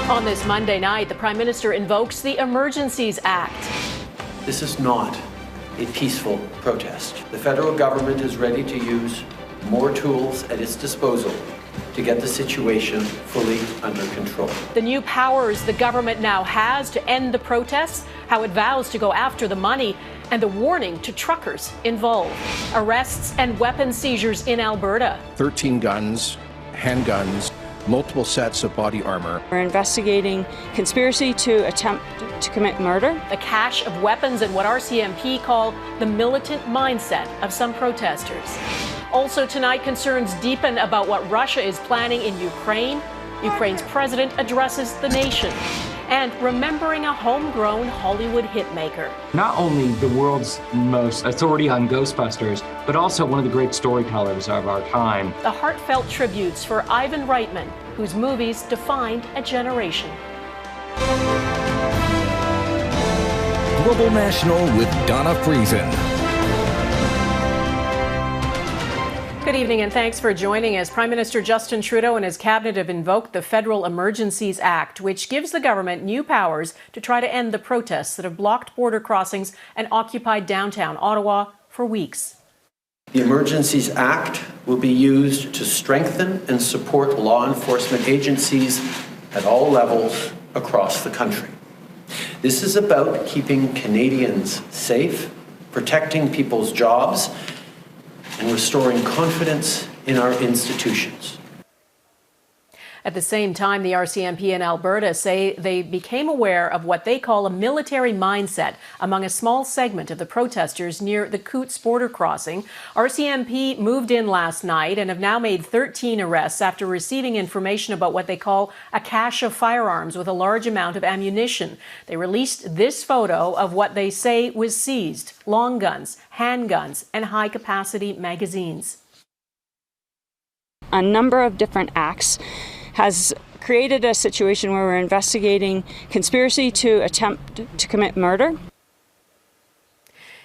On this Monday night, the Prime Minister invokes the Emergencies Act. This is not a peaceful protest. The federal government is ready to use more tools at its disposal to get the situation fully under control. The new powers the government now has to end the protests, how it vows to go after the money, and the warning to truckers involved. Arrests and weapon seizures in Alberta. 13 guns, handguns, multiple sets of body armour. We're investigating conspiracy to attempt to commit murder. The cache of weapons and what RCMP call the militant mindset of some protesters. Also tonight, concerns deepen about what Russia is planning in Ukraine. Ukraine's president addresses the nation. And remembering a homegrown Hollywood hitmaker. Not only the world's most authority on Ghostbusters, but also one of the great storytellers of our time. The heartfelt tributes for Ivan Reitman, whose movies defined a generation. Global National with Donna Friesen. Good evening and thanks for joining us. Prime Minister Justin Trudeau and his cabinet have invoked the Federal Emergencies Act, which gives the government new powers to try to end the protests that have blocked border crossings and occupied downtown Ottawa for weeks. The Emergencies Act will be used to strengthen and support law enforcement agencies at all levels across the country. This is about keeping Canadians safe, protecting people's jobs, and restoring confidence in our institutions. At the same time, the RCMP in Alberta say they became aware of what they call a military mindset among a small segment of the protesters near the Coutts border crossing. RCMP moved in last night and have now made 13 arrests after receiving information about what they call a cache of firearms with a large amount of ammunition. They released this photo of what they say was seized: long guns, handguns, and high-capacity magazines. A number of different acts has created a situation where we're investigating conspiracy to attempt to commit murder.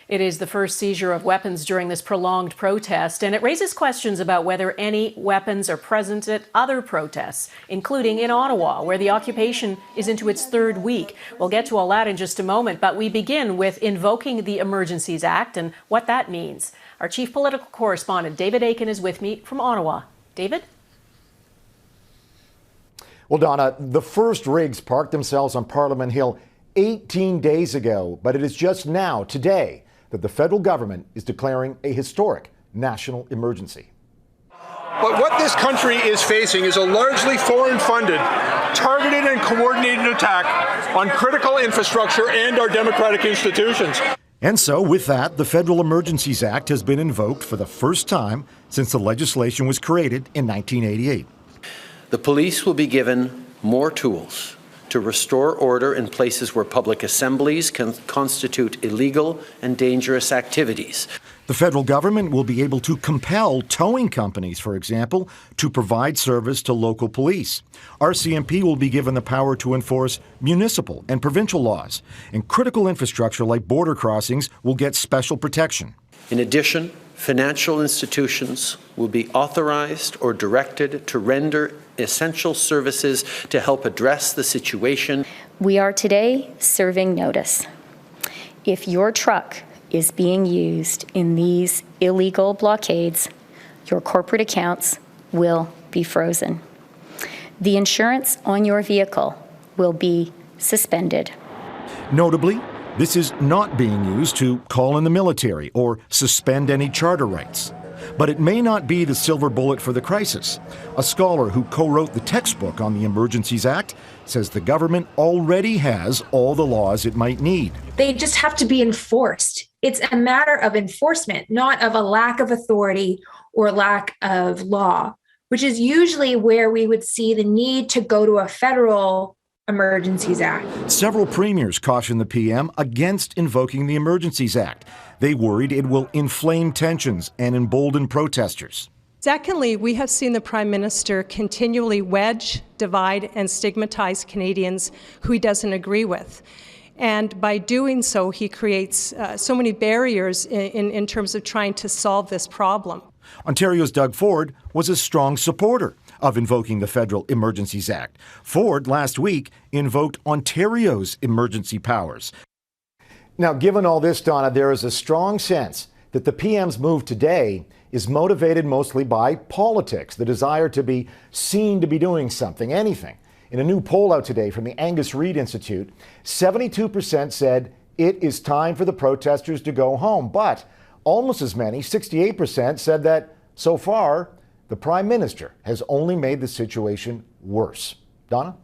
It is the first seizure of weapons during this prolonged protest, and it raises questions about whether any weapons are present at other protests, including in Ottawa, where the occupation is into its third week. We'll get to all that in just a moment, but we begin with invoking the Emergencies Act and what that means. Our chief political correspondent, David Akin, is with me from Ottawa. David? Well, Donna, the first rigs parked themselves on Parliament Hill 18 days ago, but it is just now, today, that the federal government is declaring a historic national emergency. But what this country is facing is a largely foreign-funded, targeted and coordinated attack on critical infrastructure and our democratic institutions. And so, with that, the Federal Emergencies Act has been invoked for the first time since the legislation was created in 1988. The police will be given more tools to restore order in places where public assemblies can constitute illegal and dangerous activities. The federal government will be able to compel towing companies, for example, to provide service to local police. RCMP will be given the power to enforce municipal and provincial laws, and critical infrastructure like border crossings will get special protection. In addition, financial institutions will be authorized or directed to render essential services to help address the situation. We are today serving notice. If your truck is being used in these illegal blockades, your corporate accounts will be frozen. The insurance on your vehicle will be suspended. Notably, this is not being used to call in the military or suspend any charter rights. But it may not be the silver bullet for the crisis. A scholar who co-wrote the textbook on the Emergencies Act says the government already has all the laws it might need. They just have to be enforced. It's a matter of enforcement, not of a lack of authority or lack of law, which is usually where we would see the need to go to a federal Emergencies Act. Several premiers cautioned the PM against invoking the Emergencies Act. They worried it will inflame tensions and embolden protesters. Secondly, we have seen the Prime Minister continually wedge, divide, and stigmatize Canadians who he doesn't agree with. And by doing so, he creates so many barriers in terms of trying to solve this problem. Ontario's Doug Ford was a strong supporter of invoking the Federal Emergencies Act. Ford last week invoked Ontario's emergency powers. Now, given all this, Donna, there is a strong sense that the PM's move today is motivated mostly by politics, the desire to be seen to be doing something, anything. In a new poll out today from the Angus Reid Institute, 72% said it is time for the protesters to go home. But almost as many, 68%, said that so far, the Prime Minister has only made the situation worse. Donna?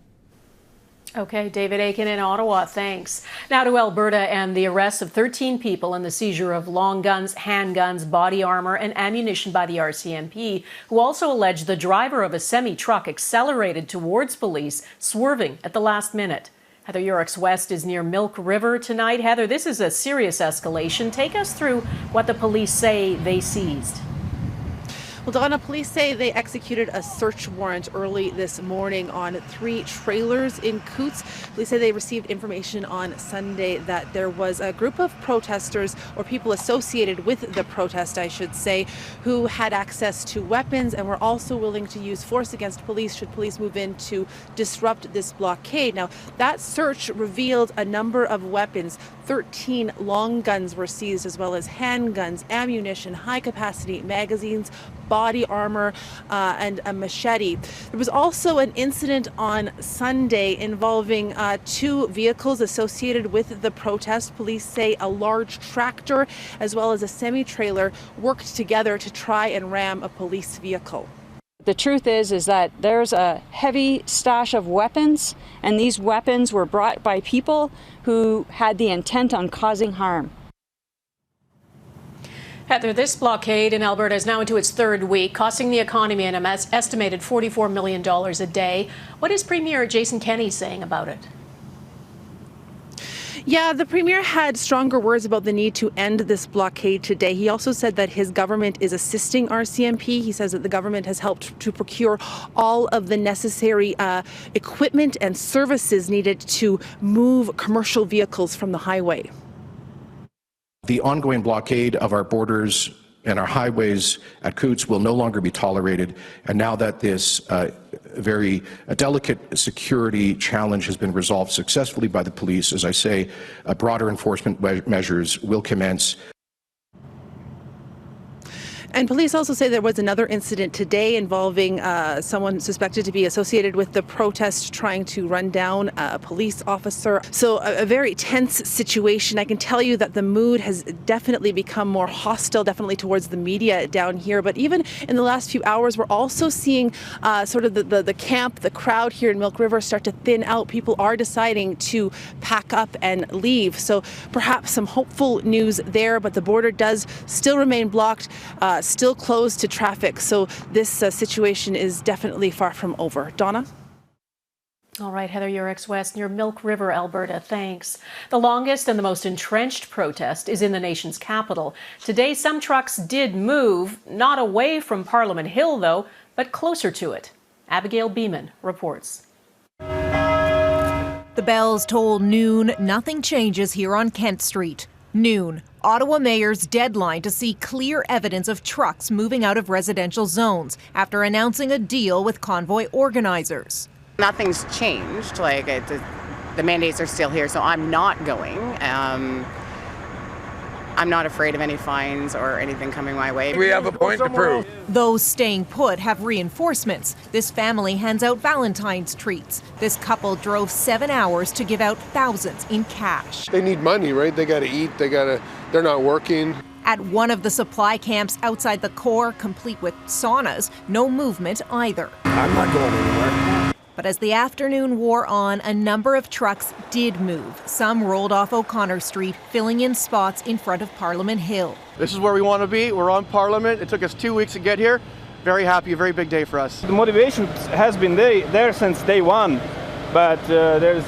Okay, David Aiken in Ottawa, thanks. Now to Alberta and the arrest of 13 people and the seizure of long guns, handguns, body armour and ammunition by the RCMP, who also allege the driver of a semi-truck accelerated towards police, swerving at the last minute. Heather Yourex-West is near Milk River tonight. Heather, this is a serious escalation. Take us through what the police say they seized. Well, Donna, police say they executed a search warrant early this morning on 3 trailers in Coutts. Police say they received information on Sunday that there was a group of protesters, or people associated with the protest, I should say, who had access to weapons and were also willing to use force against police should police move in to disrupt this blockade. Now, that search revealed a number of weapons. 13 long guns were seized, as well as handguns, ammunition, high-capacity magazines, body armor, and a machete. There was also an incident on Sunday involving 2 vehicles associated with the protest. Police say a large tractor as well as a semi-trailer worked together to try and ram a police vehicle. The truth is that there's a heavy stash of weapons, and these weapons were brought by people who had the intent on causing harm. Heather, this blockade in Alberta is now into its 3rd week, costing the economy an estimated $44 million a day. What is Premier Jason Kenney saying about it? Yeah, the Premier had stronger words about the need to end this blockade today. He also said that his government is assisting RCMP. He says that the government has helped to procure all of the necessary equipment and services needed to move commercial vehicles from the highway. The ongoing blockade of our borders and our highways at Coutts will no longer be tolerated. And now that this very delicate security challenge has been resolved successfully by the police, as I say, broader enforcement measures will commence. And police also say there was another incident today involving someone suspected to be associated with the protest trying to run down a police officer. So a very tense situation. I can tell you that the mood has definitely become more hostile, definitely towards the media down here. But even in the last few hours, we're also seeing sort of the camp, the crowd here in Milk River start to thin out. People are deciding to pack up and leave. So perhaps some hopeful news there, but the border does still remain blocked. Still closed to traffic, so this situation is definitely far from over. Donna? All right, Heather Yourex-West near Milk River, Alberta, thanks. The longest and the most entrenched protest is in the nation's capital. Today, some trucks did move, not away from Parliament Hill, though, but closer to it. Abigail Bimman reports. The bells toll noon. Nothing changes here on Kent Street. Noon. Ottawa Mayor's deadline to see clear evidence of trucks moving out of residential zones after announcing a deal with convoy organizers. Nothing's changed. The mandates are still here, so I'm not going. I'm not afraid of any fines or anything coming my way. We have a point to prove. Those staying put have reinforcements. This family hands out Valentine's treats. This couple drove 7 hours to give out thousands in cash. They need money, right? They got to eat. They're not working. At one of the supply camps outside the core, complete with saunas, no movement either. I'm not going anywhere. But as the afternoon wore on, a number of trucks did move. Some rolled off O'Connor Street, filling in spots in front of Parliament Hill. This is where we want to be. We're on Parliament. It took us 2 weeks to get here. Very happy, a very big day for us. The motivation has been there since day one, but there's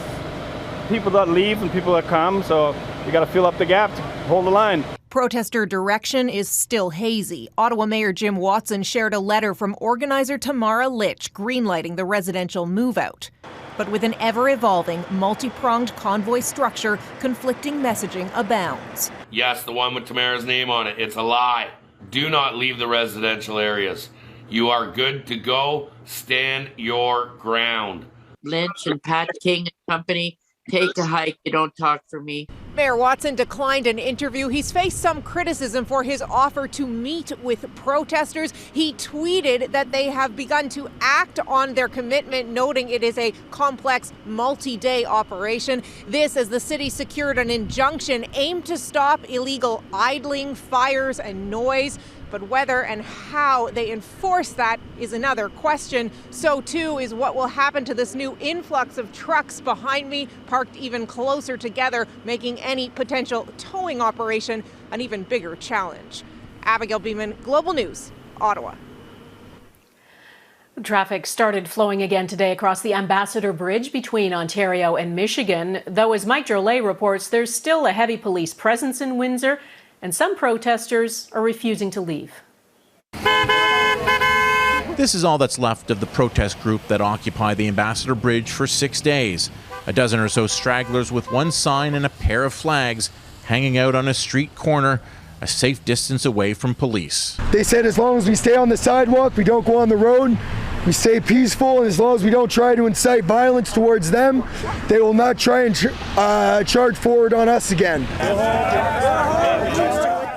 people that leave and people that come, so you got to fill up the gap to hold the line. Protester direction is still hazy. Ottawa Mayor Jim Watson shared a letter from organizer Tamara Litch greenlighting the residential move-out. But with an ever-evolving, multi-pronged convoy structure, conflicting messaging abounds. Yes, the one with Tamara's name on it, it's a lie. Do not leave the residential areas. You are good to go. Stand your ground. Lynch and Pat King and company, take a hike. You don't talk for me. Mayor Watson declined an interview. He's faced some criticism for his offer to meet with protesters. He tweeted that they have begun to act on their commitment, noting it is a complex, multi-day operation. This as the city secured an injunction aimed to stop illegal idling, fires, and noise. But whether and how they enforce that is another question. So too is what will happen to this new influx of trucks behind me, parked even closer together, making any potential towing operation an even bigger challenge. Abigail Bimman, Global News, Ottawa. Traffic started flowing again today across the Ambassador Bridge between Ontario and Michigan, though as Mike Drolet reports, there's still a heavy police presence in Windsor, and some protesters are refusing to leave. This is all that's left of the protest group that occupied the Ambassador Bridge for 6 days. A dozen or so stragglers with one sign and a pair of flags hanging out on a street corner, a safe distance away from police. They said as long as we stay on the sidewalk, we don't go on the road, we stay peaceful, and as long as we don't try to incite violence towards them, they will not try and charge forward on us again.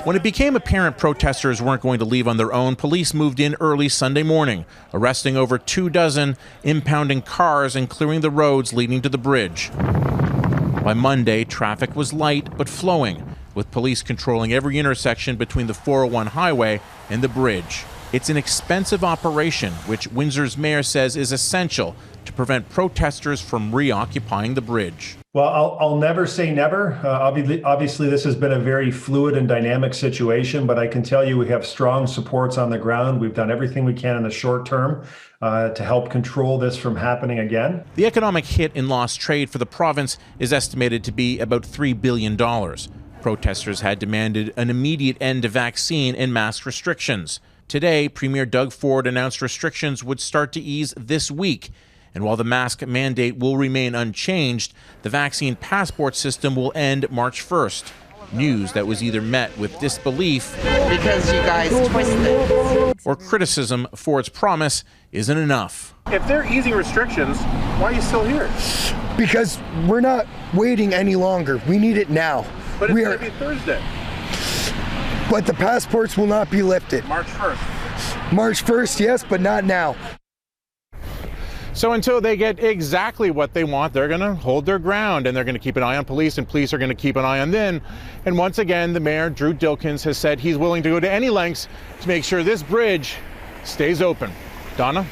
When it became apparent protesters weren't going to leave on their own, police moved in early Sunday morning, arresting over 24, impounding cars and clearing the roads leading to the bridge. By Monday, traffic was light but flowing, with police controlling every intersection between the 401 highway and the bridge. It's an expensive operation, which Windsor's mayor says is essential to prevent protesters from reoccupying the bridge. Well, I'll never say never. Obviously, this has been a very fluid and dynamic situation, but I can tell you we have strong supports on the ground. We've done everything we can in the short term to help control this from happening again. The economic hit in lost trade for the province is estimated to be about $3 billion. Protesters had demanded an immediate end to vaccine and mask restrictions. Today, Premier Doug Ford announced restrictions would start to ease this week. And while the mask mandate will remain unchanged, the vaccine passport system will end March 1st. News that was either met with disbelief because you guys twisted or criticism for its promise isn't enough. If they're easing restrictions, why are you still here? Because we're not waiting any longer. We need it now. But it's going to be Thursday. But the passports will not be lifted. March 1st. March 1st, yes, but not now. So until they get exactly what they want, they're going to hold their ground, and they're going to keep an eye on police, and police are going to keep an eye on them. And once again, the mayor, Drew Dilkins, has said he's willing to go to any lengths to make sure this bridge stays open. Donna?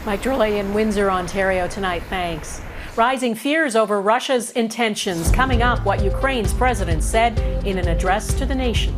Mike Drolet in Windsor, Ontario tonight. Thanks. Rising fears over Russia's intentions. Coming up, what Ukraine's president said in an address to the nation.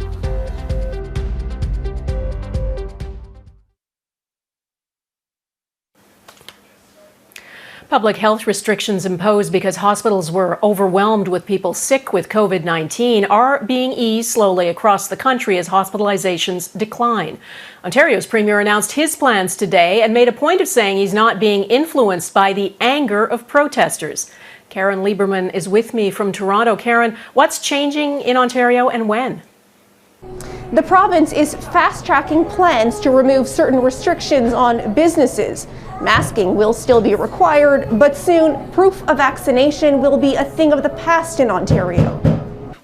Public health restrictions imposed because hospitals were overwhelmed with people sick with COVID-19 are being eased slowly across the country as hospitalizations decline. Ontario's premier announced his plans today and made a point of saying he's not being influenced by the anger of protesters. Caryn Lieberman is with me from Toronto. Caryn, what's changing in Ontario and when? The province is fast-tracking plans to remove certain restrictions on businesses. Masking will still be required, but soon proof of vaccination will be a thing of the past in Ontario.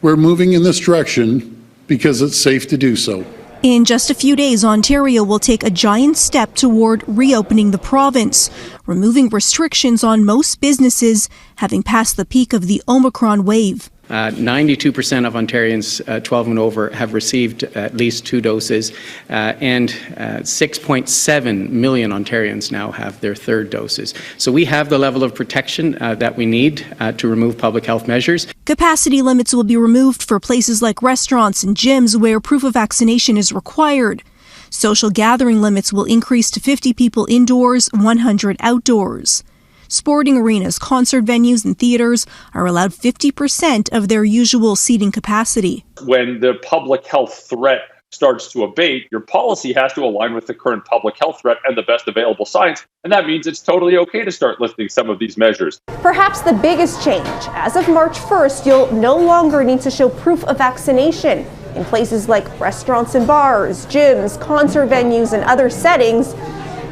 We're moving in this direction because it's safe to do so. In just a few days, Ontario will take a giant step toward reopening the province, removing restrictions on most businesses, having passed the peak of the Omicron wave. 92% of Ontarians 12 and over have received at least 2 doses, and 6.7 million Ontarians now have their 3rd doses. So we have the level of protection that we need to remove public health measures. Capacity limits will be removed for places like restaurants and gyms where proof of vaccination is required. Social gathering limits will increase to 50 people indoors, 100 outdoors. Sporting arenas, concert venues, and theaters are allowed 50% of their usual seating capacity. When the public health threat starts to abate, your policy has to align with the current public health threat and the best available science, and that means it's totally okay to start lifting some of these measures. Perhaps the biggest change, as of March 1st, you'll no longer need to show proof of vaccination in places like restaurants and bars, gyms, concert venues, and other settings,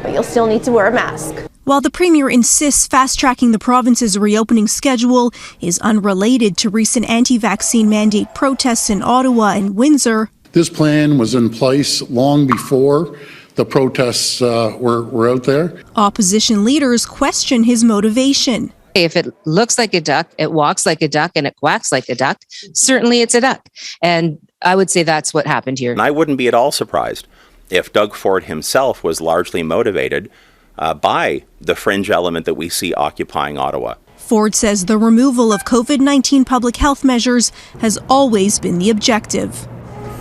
but you'll still need to wear a mask. While the Premier insists fast-tracking the province's reopening schedule is unrelated to recent anti-vaccine mandate protests in Ottawa and Windsor, This plan was in place long before the protests were out there. opposition leaders question his motivation. If it looks like a duck, it walks like a duck, and it quacks like a duck, certainly it's a duck. And I would say that's what happened here. And I wouldn't be at all surprised if Doug Ford himself was largely motivated by the fringe element that we see occupying Ottawa. Ford says the removal of COVID-19 public health measures has always been the objective.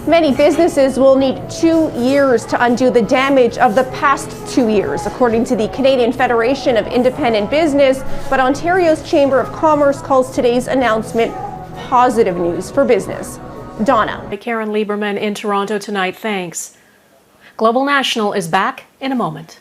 Many businesses will need 2 years to undo the damage of the past 2 years, according to the Canadian Federation of Independent Business. But Ontario's Chamber of Commerce calls today's announcement positive news for business. Donna. Caryn Lieberman in Toronto tonight. Thanks. Global National is back in a moment.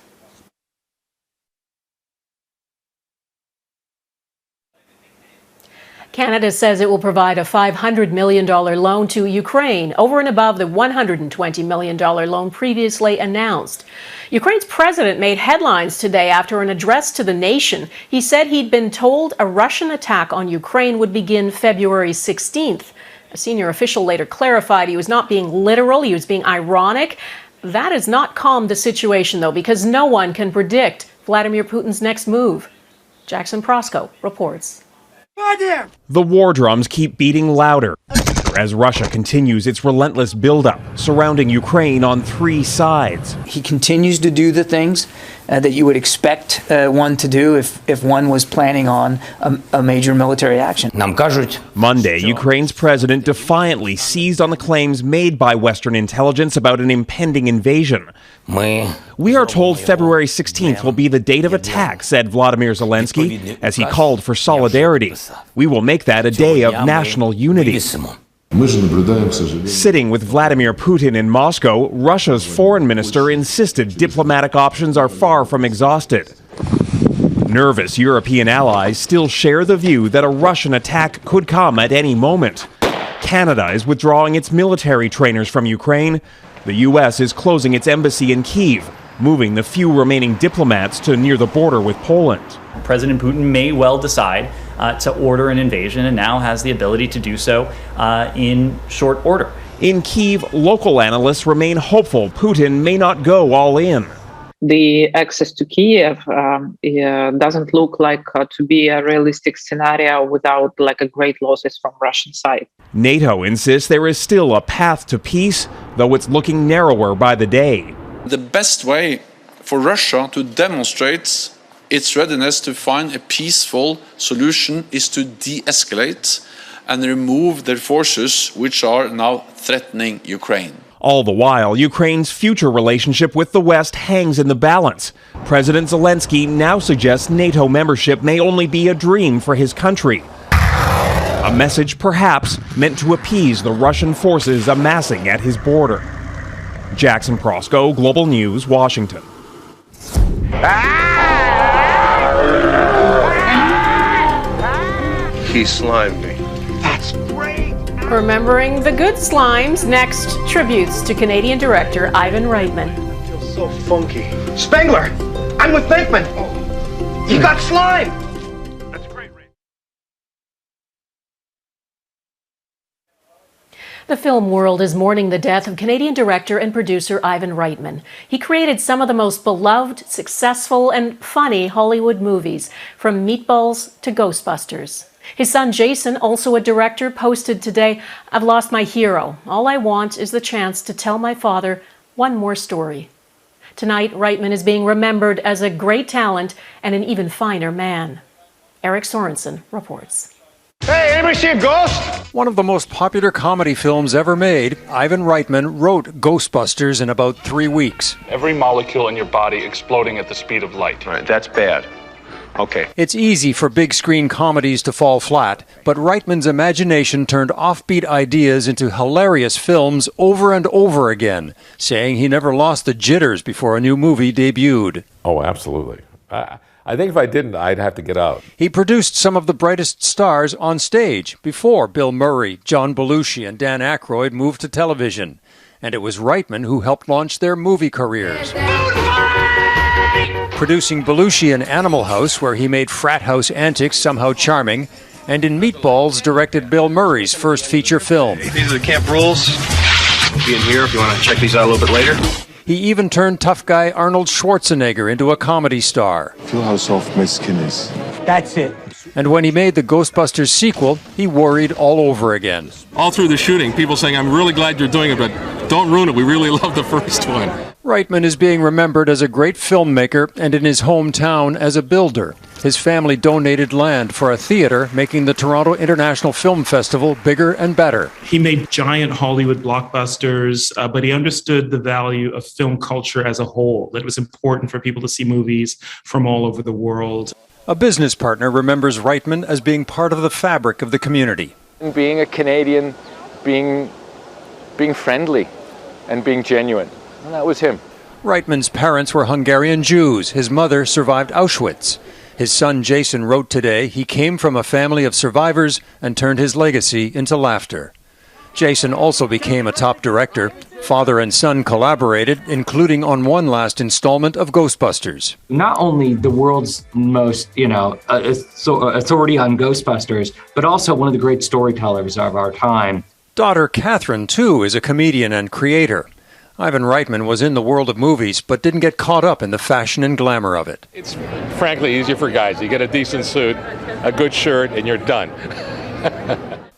Canada says it will provide a $500 million loan to Ukraine over and above the $120 million loan previously announced. Ukraine's president made headlines today after an address to the nation. He said he'd been told a Russian attack on Ukraine would begin February 16th. A senior official later clarified he was not being literal, he was being ironic. That has not calmed the situation, though, because no one can predict Vladimir Putin's next move. Jackson Prosco reports. The war drums keep beating louder as Russia continues its relentless buildup surrounding Ukraine on 3 sides. He continues to do the things that you would expect one to do if one was planning on a major military action. Monday, Ukraine's president defiantly seized on the claims made by Western intelligence about an impending invasion. We are told February 16th will be the date of attack, said Vladimir Zelensky, as he called for solidarity. We will make that a day of national unity. Sitting with Vladimir Putin in Moscow, Russia's foreign minister insisted diplomatic options are far from exhausted. Nervous European allies still share the view that a Russian attack could come at any moment. Canada is withdrawing its military trainers from Ukraine. The U.S. is closing its embassy in Kyiv, moving the few remaining diplomats to near the border with Poland. President Putin may well decide to order an invasion and now has the ability to do so in short order. In Kyiv, local analysts remain hopeful Putin may not go all in. The access to Kiev doesn't look like to be a realistic scenario without a great losses from Russian side. NATO insists there is still a path to peace, though it's looking narrower by the day. The best way for Russia to demonstrate its readiness to find a peaceful solution is to de-escalate and remove their forces which are now threatening Ukraine. All the while, Ukraine's future relationship with the West hangs in the balance. President Zelensky now suggests NATO membership may only be a dream for his country. A message perhaps meant to appease the Russian forces amassing at his border. Jackson Prosco, Global News, Washington. He slimed me. Remembering the good slimes, next, tributes to Canadian director Ivan Reitman. I feel so funky. Spengler, I'm with Bankman. You got slime. That's great. The film world is mourning the death of Canadian director and producer Ivan Reitman. He created some of the most beloved, successful, and funny Hollywood movies, from Meatballs to Ghostbusters. His son Jason, also a director, posted today, "I've lost my hero. All I want is the chance to tell my father one more story." Tonight, Reitman is being remembered as a great talent and an even finer man. Eric Sorensen reports. Hey, anybody see a ghost? One of the most popular comedy films ever made, Ivan Reitman wrote Ghostbusters in about 3 weeks. Every molecule in your body exploding at the speed of light. All right, that's bad. Okay. It's easy for big screen comedies to fall flat, but Reitman's imagination turned offbeat ideas into hilarious films over and over again, saying he never lost the jitters before a new movie debuted. Oh, absolutely. I think if I didn't, I'd have to get out. He produced some of the brightest stars on stage before Bill Murray, John Belushi, and Dan Aykroyd moved to television. And it was Reitman who helped launch their movie careers. Producing Belushi in Animal House, where he made frat house antics somehow charming, and in Meatballs directed Bill Murray's first feature film. These are the camp rules. We'll be in here if you want to check these out a little bit later. He even turned tough guy Arnold Schwarzenegger into a comedy star. Feel how soft my skin is. That's it. And when he made the Ghostbusters sequel, he worried all over again. All through the shooting, people saying, I'm really glad you're doing it, but don't ruin it. We really love the first one. Reitman is being remembered as a great filmmaker and in his hometown as a builder. His family donated land for a theater, making the Toronto International Film Festival bigger and better. He made giant Hollywood blockbusters, but he understood the value of film culture as a whole, that it was important for people to see movies from all over the world. A business partner remembers Reitman as being part of the fabric of the community. Being a Canadian, being friendly and being genuine. And that was him. Reitman's parents were Hungarian Jews. His mother survived Auschwitz. His son Jason wrote today he came from a family of survivors and turned his legacy into laughter. Jason also became a top director. Father and son collaborated, including on one last installment of Ghostbusters. Not only the world's most, authority on Ghostbusters, but also one of the great storytellers of our time. Daughter Catherine, too, is a comedian and creator. Ivan Reitman was in the world of movies, but didn't get caught up in the fashion and glamour of it. It's frankly easier for guys. You get a decent suit, a good shirt, and you're done.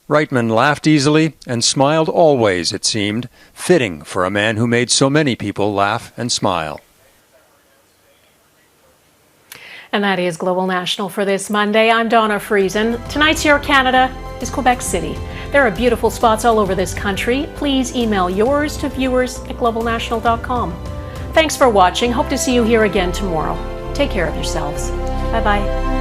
Reitman laughed easily and smiled always, it seemed, fitting for a man who made so many people laugh and smile. And that is Global National for this Monday. I'm Donna Friesen. Tonight's Your Canada is Quebec City. There are beautiful spots all over this country. Please email yours to viewers@globalnational.com. Thanks for watching. Hope to see you here again tomorrow. Take care of yourselves. Bye-bye.